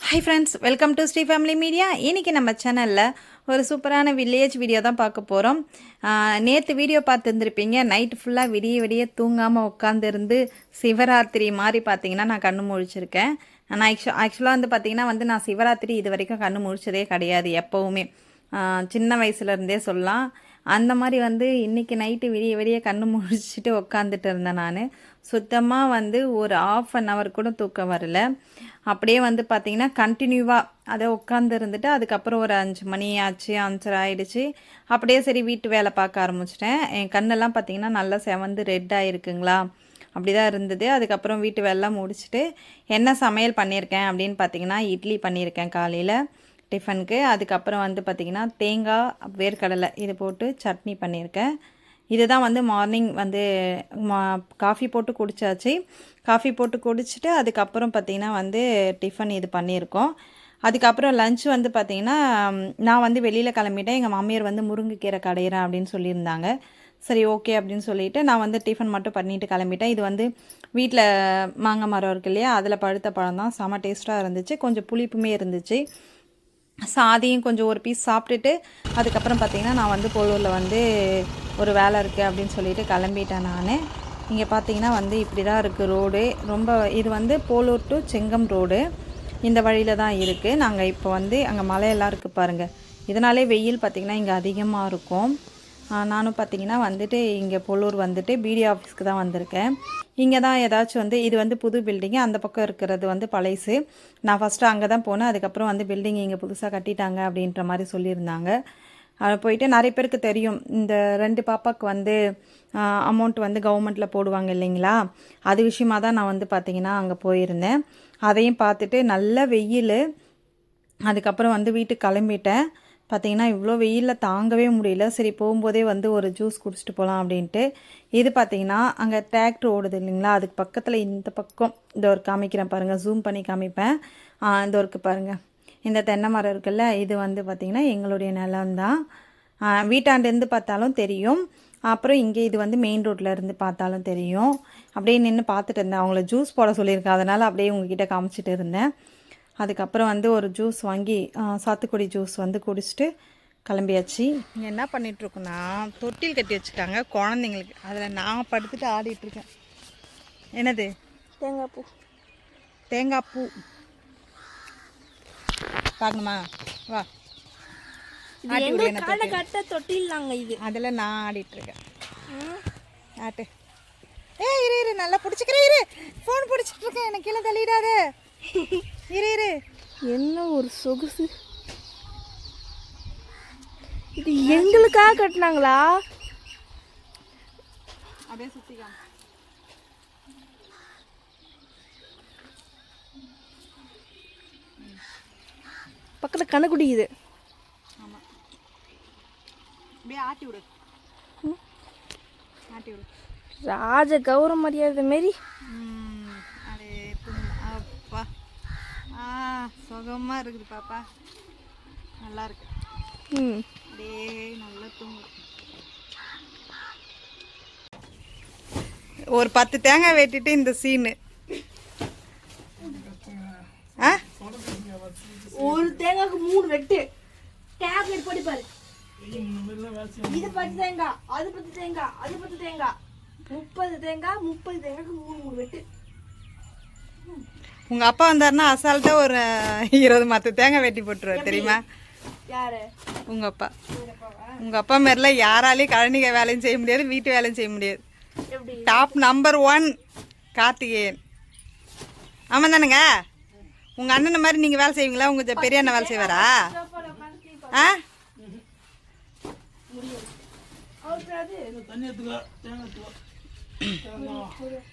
Hi friends, welcome to Sri family media. இன்றைக்கி நம்ம சேனலில் ஒரு சூப்பரான வில்லேஜ் வீடியோ தான் பார்க்க போகிறோம். நேற்று வீடியோ பார்த்துருந்துருப்பீங்க. நைட்டு ஃபுல்லாக விடிய விடிய தூங்காமல் உட்காந்துருந்து சிவராத்திரி மாதிரி பார்த்தீங்கன்னா நான் கண்ணு முழிச்சிருக்கேன். நான் ஆக்சுவலாக வந்து பார்த்திங்கன்னா நான் சிவராத்திரி இது வரைக்கும் கண்ணு முழிச்சதே கிடையாது. எப்போவுமே சின்ன வயசுலேருந்தே சொல்லலாம். அந்த மாதிரி இன்றைக்கி நைட்டு விடிய விடிய கண்ணு முழிச்சிட்டு உட்காந்துட்டு இருந்தேன். நான் சுத்தமாக ஒரு ½ கூட தூக்கம் வரல. அப்படியே பார்த்திங்கன்னா கண்டினியூவாக அதை உட்காந்து இருந்துட்டு அதுக்கப்புறம் ஒரு 5 மணி ஆச்சு, 5:30 ஆகிடுச்சு. அப்படியே சரி வீட்டு வேலை பார்க்க ஆரம்பிச்சிட்டேன். என் கண்ணெல்லாம் பார்த்திங்கன்னா நல்லா செவந்து ரெட் ஆகிருக்குங்களா, அப்படி தான் இருந்தது. அதுக்கப்புறம் வீட்டு வேலைலாம் முடிச்சுட்டு என்ன சமையல் பண்ணியிருக்கேன் அப்படின்னு பார்த்திங்கன்னா இட்லி பண்ணியிருக்கேன் காலையில் டிஃபனுக்கு. அதுக்கப்புறம் பார்த்திங்கன்னா தேங்காய் வேர்க்கடலை இது போட்டு சட்னி பண்ணியிருக்கேன். இதுதான் மார்னிங் காஃபி போட்டு குடித்தாச்சு. காஃபி போட்டு குடிச்சிட்டு அதுக்கப்புறம் பார்த்திங்கன்னா டிஃபன் இது பண்ணியிருக்கோம். அதுக்கப்புறம் லஞ்ச் பார்த்திங்கன்னா நான் வெளியில் கிளம்பிட்டேன். எங்கள் மாமியார் முருங்கைக்கீரை கடையிறேன் அப்படின்னு சொல்லியிருந்தாங்க. சரி ஓகே அப்படின்னு சொல்லிவிட்டு நான் டிஃபன் மட்டும் பண்ணிவிட்டு கிளம்பிட்டேன். இது வீட்டில் மாங்காய் மரம் இருக்கு இல்லையா, அதில் பழுத்த பழம் தான். செம டேஸ்ட்டாக இருந்துச்சு, கொஞ்சம் புளிப்புமே இருந்துச்சு. சாதியும் கொஞ்சம் ஒரு பீஸ் சாப்பிட்டுட்டு அதுக்கப்புறம் பார்த்திங்கன்னா நான் போலூரில் ஒரு வேலை இருக்குது அப்படின்னு சொல்லிட்டு கிளம்பிட்டேன். நான் இங்கே பார்த்திங்கன்னா இப்படி தான் இருக்குது ரோடு. ரொம்ப இது போலூர் டு செங்கம் ரோடு, இந்த வழியில் தான் இருக்குது. நாங்கள் இப்போ அங்கே மலையெல்லாம் இருக்குது பாருங்கள். இதனாலே வெயில் பார்த்திங்கன்னா இங்கே அதிகமாக இருக்கும். நானும் பார்த்திங்கன்னா இங்கே போலூர் பிடி ஆஃபீஸ்க்கு தான் வந்திருக்கேன். இங்கே தான் ஏதாச்சும் இது புது பில்டிங்கு, அந்த பக்கம் இருக்கிறது பழைசு. நான் ஃபஸ்ட்டு அங்கே தான் போனேன். அதுக்கப்புறம் பில்டிங் இங்கே புதுசாக கட்டிட்டாங்க அப்படின்ற மாதிரி சொல்லியிருந்தாங்க. போயிட்டு நிறைய பேருக்கு தெரியும், இந்த 2 பாப்பாவுக்கு அமௌண்ட் கவர்மெண்ட்டில் போடுவாங்க இல்லைங்களா, அது விஷயமாக தான் நான் பார்த்திங்கன்னா அங்கே போயிருந்தேன். அதையும் பார்த்துட்டு நல்ல வெயில். அதுக்கப்புறம் வீட்டுக்கு கிளம்பிட்டேன். பார்த்திங்கன்னா இவ்வளோ வெயிலில் தாங்கவே முடியல. சரி போகும்போதே ஒரு ஜூஸ் குடிச்சிட்டு போகலாம் அப்படின்ட்டு. இது பார்த்திங்கன்னா அங்கே டிராக்டர் ஓடுது இல்லைங்களா, அதுக்கு பக்கத்தில் இந்த பக்கம் இந்த ஒரு காமிக்கிறேன் பாருங்கள், ஜூம் பண்ணி காமிப்பேன். இந்த ஒருக்கு பாருங்கள், இந்த தென்னை மரம் இருக்குல்ல, இது பார்த்திங்கன்னா எங்களுடைய நிலம்தான். வீட்டாண்டேருந்து பார்த்தாலும் தெரியும். அப்புறம் இங்கே இது மெயின் ரோட்டில் இருந்து பார்த்தாலும் தெரியும். அப்படியே நின்று பார்த்துட்டு இருந்தேன். அவங்கள ஜூஸ் போட சொல்லியிருக்கேன், அதனால் அப்படியே உங்ககிட்ட காமிச்சிட்டு இருந்தேன். அதுக்கப்புறம் ஒரு ஜூஸ் வாங்கி சாத்துக்குடி ஜூஸ் குடிச்சிட்டு கிளம்பியாச்சு. இங்கே என்ன பண்ணிகிட்ருக்கோன்னா தொட்டில் கட்டி வச்சுட்டாங்க குழந்தைங்களுக்கு. அதில் நான் படுத்துட்டு ஆடிட்டுருக்கேன். என்னது? தேங்காய் பூ. தேங்காய் பூ பார்க்கணுமா? வா, தொட்டில் நாங்கள் இது அதில் நான் ஆடிட்டுருக்கேன். ஆட்டு. இரு நல்லா பிடிச்சிக்கிறேன். இரு, ஃபோன் பிடிச்சிட்ருக்கேன், எனக்கு கீழே தள்ளிடாத. இரு என்ன ஒரு சொகுசு இது! எங்களுக்காக கட்டினாங்களா? அப்படியே சுத்திக்கா. பக்கத்தில் கணக்குடி இது. ஆமாம், அப்படியே ஆட்டி விடு, ஆட்டி விடு. ராஜ கௌரவ மரியாதை மாரி. அப்பா சுகமாக இருக்குது பாப்பா, நல்லா இருக்கு. அப்படியே நல்லா தூங்கும். ஒரு 10 தேங்காய் வெட்டிட்டு இந்த சீனு. ஒரு தேங்காய்க்கு 3 வெட்டு. டேப்லெட் போட்டு பாரு. இது 10 தேங்காய், அது 10 தேங்காய், அது 10 தேங்காய், 30 தேங்காய், 30 தேங்காய்க்கு 3 வெட்டு. உங்கள் அப்பா வந்தாருன்னா அசால்ட்டாக ஒரு 20 மற்ற தேங்காய் வெட்டி போட்டுருவார் தெரியுமா? யாரு? உங்கள் அப்பா. உங்கள் அப்பா மாரிலாம் யாராலையும் கழனிக்க வேலையும் செய்ய முடியாது, வீட்டு வேலையும் செய்ய முடியாது. Top number 1 Karthikeyan. ஆமாம் தானுங்க? உங்கள் அண்ணனை மாதிரி நீங்கள் வேலை செய்வீங்களா? உங்கள் பெரிய அண்ணன் வேலை செய்வாரா? ஆ,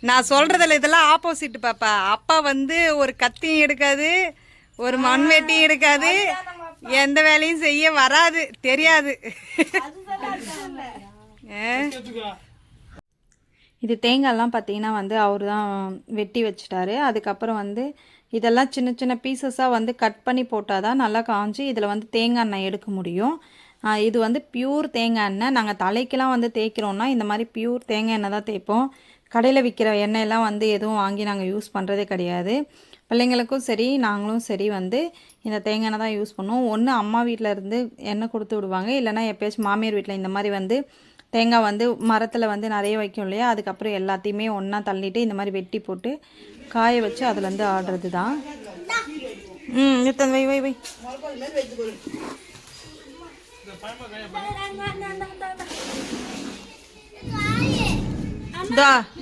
நான் சொல்றதில்ல, இதெல்லாம் ஆப்போசிட் பாப்பா. அப்பா ஒரு கத்தியும் எடுக்காது, ஒரு மண்வெட்டியும் எடுக்காது, எந்த வேலையும் செய்ய வராது, தெரியாது. இது தேங்காய்லாம் பார்த்தீங்கன்னா அவர் தான் வெட்டி வச்சுட்டாரு. அதுக்கப்புறம் இதெல்லாம் சின்ன சின்ன பீசஸாக கட் பண்ணி போட்டால் தான் நல்லா காஞ்சி இதில் தேங்காய் எண்ணெய் எடுக்க முடியும். இது பியூர் தேங்காய் எண்ணெய். நாங்கள் தலைக்கெலாம் தேய்க்கிறோன்னா இந்த மாதிரி பியூர் தேங்காய் எண்ணெய் தான் தேய்ப்போம். கடையில் விற்கிற எண்ணெயெல்லாம் எதுவும் வாங்கி நாங்கள் யூஸ் பண்ணுறதே கிடையாது. பிள்ளைங்களுக்கும் சரி நாங்களும் சரி வந்து இந்த தேங்காய் எண்ணெய் தான் யூஸ் பண்ணுவோம். ஒன்று அம்மா வீட்டில் இருந்து எண்ணெய் கொடுத்து விடுவாங்க, இல்லைனா எப்போயாச்சும் மாமியார் வீட்டில் இந்த மாதிரி வந்து தேங்காய் வந்து மரத்தில் வந்து நிறைய வைக்கும் இல்லையா, அதுக்கப்புறம் எல்லாத்தையுமே ஒன்றா தள்ளிட்டு இந்த மாதிரி வெட்டி போட்டு காய வச்சு அதுலேருந்து ஆடுறது தான். வை வை வை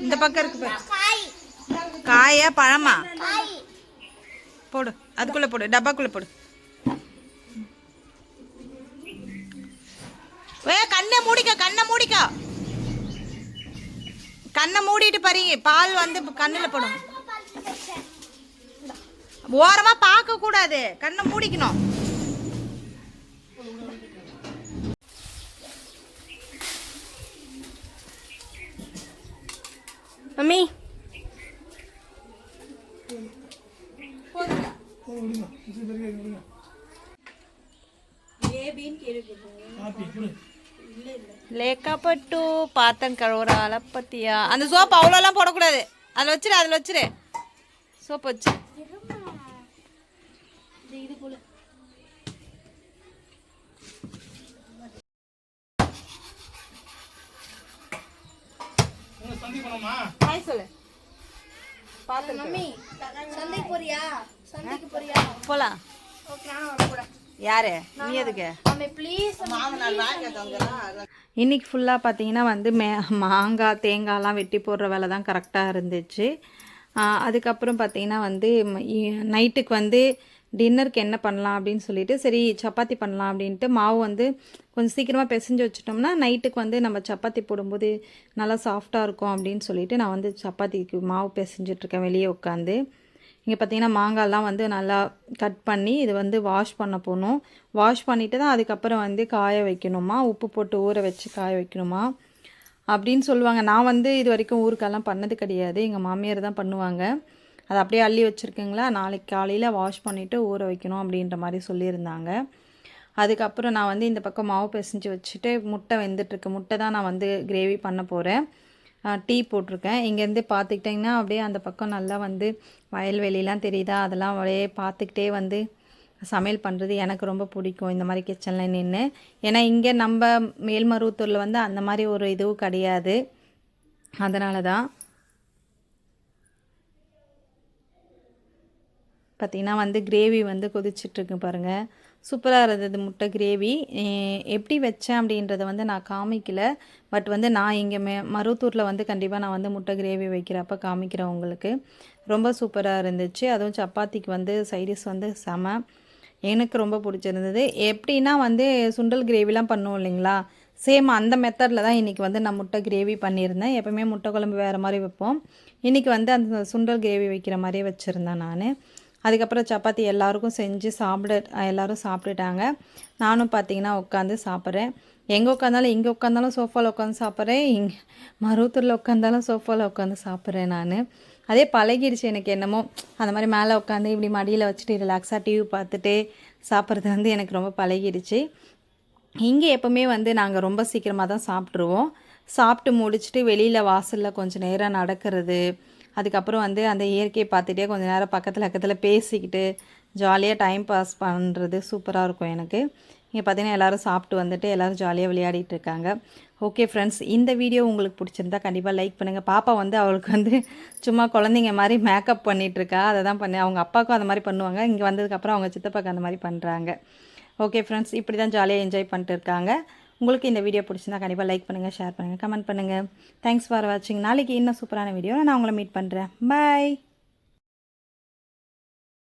இந்த பக்கம் இருக்கு காயா பழமா போடு, அதுக்குள்ள போடு, டப்பாக்குள்ள போடு. கண்ணை மூடிக்க, கண்ணை மூடிக்க, கண்ணை மூடிட்டு பாருங்க, பால் வந்து கண்ணில் போடும். ஓரமா பார்க்க கூடாது, கண்ணை மூடிக்கணும். மம்மி லேக்கப்பட்டு பாத்தன் கழுவுற அளப்பத்தியா. அந்த சோப்பு அவ்வளோலாம் போடக்கூடாது, அதில் வச்சிரு, அதில் வச்சிரு, சோப்பு வச்சு. சொல்லு போலாம். யாரு நீ எதுக்கு? இன்னைக்கு ஃபுல்லாக பார்த்தீங்கன்னா வந்து மாங்காய் தேங்காய்லாம் வெட்டி போடுற வேலை தான் கரெக்டாக இருந்துச்சு. அதுக்கப்புறம் பார்த்தீங்கன்னா வந்து நைட்டுக்கு வந்து டின்னருக்கு என்ன பண்ணலாம் அப்படின்னு சொல்லிட்டு சரி சப்பாத்தி பண்ணலாம் அப்படின்ட்டு மாவு வந்து கொஞ்சம் சீக்கிரமாக பிசைஞ்சு வச்சிட்டோம்னா நைட்டுக்கு வந்து நம்ம சப்பாத்தி போடும்போது நல்லா சாஃப்டாக இருக்கும் அப்படின்னு சொல்லிட்டு நான் வந்து சப்பாத்திக்கு மாவு பிசைஞ்சிட்ருக்கேன் வெளியே உட்காந்து. இங்கே பார்த்தீங்கன்னா மாங்காய்லாம் வந்து நல்லா கட் பண்ணி இது வந்து வாஷ் பண்ண போகணும். வாஷ் பண்ணிவிட்டு தான் அதுக்கப்புறம் வந்து காய வைக்கணுமா, உப்பு போட்டு ஊற வச்சு காய வைக்கணுமா அப்படின்னு சொல்லுவாங்க. நான் வந்து இது வரைக்கும் ஊருக்கெல்லாம் பண்ணது கிடையாது, எங்கள் மாமியார் தான் பண்ணுவாங்க. அதை அப்படியே அள்ளி வச்சுருக்கீங்களா, நாளைக்கு காலையில் வாஷ் பண்ணிவிட்டு ஊற வைக்கணும் அப்படின்ற மாதிரி சொல்லியிருந்தாங்க. அதுக்கப்புறம் நான் வந்து இந்த பக்கம் மாவு பிசைஞ்சு வச்சுட்டு முட்டை வெந்துட்டுருக்கு. முட்டை தான் நான் வந்து கிரேவி பண்ண போகிறேன். டீ போட்டிருக்கேன். இங்கேருந்து பார்த்துக்கிட்டிங்கன்னா அப்படியே அந்த பக்கம் நல்லா வந்து வயல்வெளிலாம் தெரியுதா, அதெல்லாம் அப்படியே பார்த்துக்கிட்டே வந்து சமையல் பண்ணுறது எனக்கு ரொம்ப பிடிக்கும் இந்த மாதிரி கிச்சனில் நின்று. ஏன்னா இங்கே நம்ம மேல்மருவத்தூரில் வந்து அந்த மாதிரி ஒரு இதுவும் கிடையாது, அதனால தான். பார்த்திங்கன்னா வந்து கிரேவி வந்து கொதிச்சிட்ருக்கு பாருங்கள், சூப்பராக இருந்தது முட்டை கிரேவி. எப்படி வச்சேன் அப்படின்றத வந்து நான் காமிக்கல, பட் வந்து நான் இங்கே மருவத்தூரில் வந்து கண்டிப்பாக நான் வந்து முட்டை கிரேவி வைக்கிறப்ப காமிக்கிறேன் உங்களுக்கு. ரொம்ப சூப்பராக இருந்துச்சு. அதுவும் சப்பாத்திக்கு வந்து சைடிஷ் வந்து செம, எனக்கு ரொம்ப பிடிச்சிருந்தது. எப்படின்னா வந்து சுண்டல் கிரேவிலாம் பண்ணுவோம் இல்லைங்களா, சேம் அந்த மெத்தடில் தான் இன்றைக்கி வந்து நான் முட்டை கிரேவி பண்ணியிருந்தேன். எப்போவுமே முட்டை குழம்பு வேறு மாதிரி வைப்போம், இன்றைக்கி வந்து அந்த சுண்டல் கிரேவி வைக்கிற மாதிரியே வச்சுருந்தேன் நான். அதுக்கப்புறம் சப்பாத்தி எல்லாருக்கும் செஞ்சு எல்லோரும் சாப்பிட்டுட்டாங்க. நானும் பார்த்திங்கன்னா உட்காந்து சாப்பிட்றேன். எங்கே உட்காந்தாலும், இங்கே உட்காந்தாலும் சோஃபாவில் உட்காந்து சாப்பிட்றேன், இங்கே மருவத்தூரில் உட்காந்தாலும் சோஃபாவில் உட்காந்து சாப்பிட்றேன் நான். அதே பழகிடுச்சு எனக்கு என்னமோ, அந்த மாதிரி மேலே உட்காந்து இப்படி மடியில் வச்சுட்டு ரிலாக்ஸாக டிவி பார்த்துட்டு சாப்பிட்றது வந்து எனக்கு ரொம்ப பழகிடுச்சு. இங்கே எப்போவுமே வந்து நாங்கள் ரொம்ப சீக்கிரமாக தான் சாப்பிட்ருவோம். சாப்பிட்டு முடிச்சுட்டு வெளியில் வாசலில் கொஞ்சம் நேரம் நடக்கிறது, அதுக்கப்புறம் வந்து அந்த இயற்கையை பார்த்துட்டே கொஞ்சம் நேரம் பக்கத்தில் பேசிக்கிட்டு ஜாலியாக டைம் பாஸ் பண்ணுறது சூப்பராக இருக்கும் எனக்கு. இங்கே பார்த்தீங்கன்னா எல்லோரும் சாப்பிட்டு வந்துட்டு எல்லோரும் ஜாலியாக விளையாடிட்டு இருக்காங்க. ஓகே ஃப்ரெண்ட்ஸ், இந்த வீடியோ உங்களுக்கு பிடிச்சிருந்தா கண்டிப்பாக லைக் பண்ணுங்கள். பாப்பா வந்து அவளுக்கு வந்து சும்மா குழந்தைங்க மாதிரி மேக்கப் பண்ணிகிட்ருக்கா, அதை தான் பண்ணி அவங்க அப்பாவுக்கும் அந்த மாதிரி பண்ணுவாங்க. இங்கே வந்ததுக்கப்புறம் அவங்க சித்தப்பாக்கு அந்த மாதிரி பண்ணுறாங்க. ஓகே ஃப்ரெண்ட்ஸ், இப்படி தான் ஜாலியாக என்ஜாய் பண்ணிட்டு இருக்காங்க. உங்களுக்கு இந்த வீடியோ பிடிச்சிருந்தா கண்டிப்பாக லைக் பண்ணுங்கள், ஷேர் பண்ணுங்கள், கமெண்ட் பண்ணுங்கள். தேங்க்ஸ் ஃபார் வாட்சிங். நாளைக்கு இன்னும் சூப்பரான வீடியோ நான் உங்களை மீட் பண்ணுறேன். பாய்.